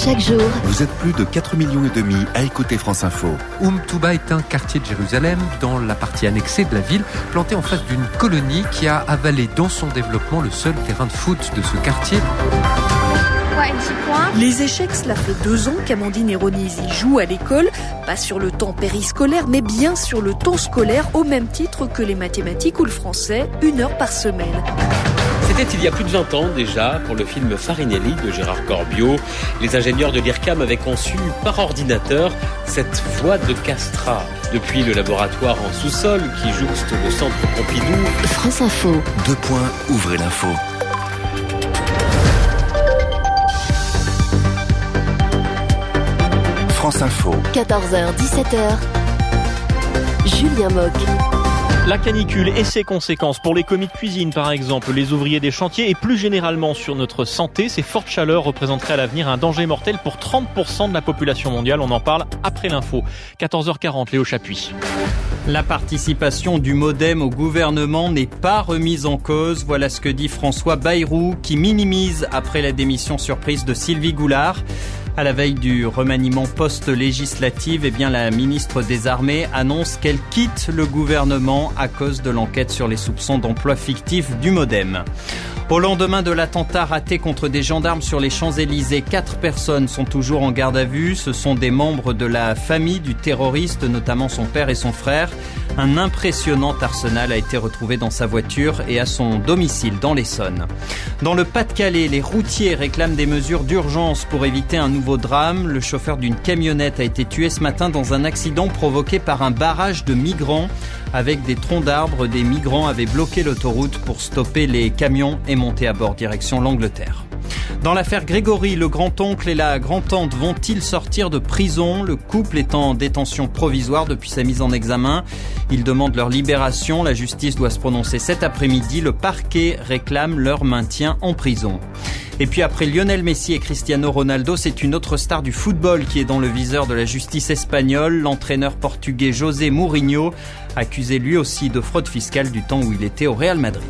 Chaque jour, Vous êtes plus de 4,5 millions à écouter France Info. Touba est un quartier de Jérusalem, dans la partie annexée de la ville, planté en face d'une colonie qui a avalé dans son développement le seul terrain de foot de ce quartier. Les échecs, cela fait 2 ans qu'Amandine et Ronise y jouent à l'école, pas sur le temps périscolaire, mais bien sur le temps scolaire, au même titre que les mathématiques ou le français, 1 heure par semaine. C'était il y a plus de 20 ans déjà, pour le film Farinelli de Gérard Corbiot. Les ingénieurs de l'IRCAM avaient conçu par ordinateur cette voie de Castra. Depuis le laboratoire en sous-sol qui jouxte le centre Pompidou. France Info. Ouvrez l'info. France Info. 14h, 17h. Julien Mock. La canicule et ses conséquences pour les commis de cuisine par exemple, les ouvriers des chantiers et plus généralement sur notre santé. Ces fortes chaleurs représenteraient à l'avenir un danger mortel pour 30% de la population mondiale. On en parle après l'info. 14h40, Léo Chapuis. La participation du MoDem au gouvernement n'est pas remise en cause. Voilà ce que dit François Bayrou qui minimise après la démission surprise de Sylvie Goulard. À la veille du remaniement post-législative, la ministre des Armées annonce qu'elle quitte le gouvernement à cause de l'enquête sur les soupçons d'emploi fictif du MoDem. Au lendemain de l'attentat raté contre des gendarmes sur les Champs-Élysées, 4 personnes sont toujours en garde à vue. Ce sont des membres de la famille du terroriste, notamment son père et son frère. Un impressionnant arsenal a été retrouvé dans sa voiture et à son domicile dans l'Essonne. Dans le Pas-de-Calais, les routiers réclament des mesures d'urgence pour éviter un nouveau drame. Le chauffeur d'une camionnette a été tué ce matin dans un accident provoqué par un barrage de migrants. Avec des troncs d'arbres, des migrants avaient bloqué l'autoroute pour stopper les camions et monter à bord direction l'Angleterre. Dans l'affaire Grégory, le grand-oncle et la grand-tante vont-ils sortir de prison? Le couple est en détention provisoire depuis sa mise en examen. Ils demandent leur libération. La justice doit se prononcer cet après-midi. Le parquet réclame leur maintien en prison. Et puis après Lionel Messi et Cristiano Ronaldo, c'est une autre star du football qui est dans le viseur de la justice espagnole. L'entraîneur portugais José Mourinho, accusé lui aussi de fraude fiscale du temps où il était au Real Madrid.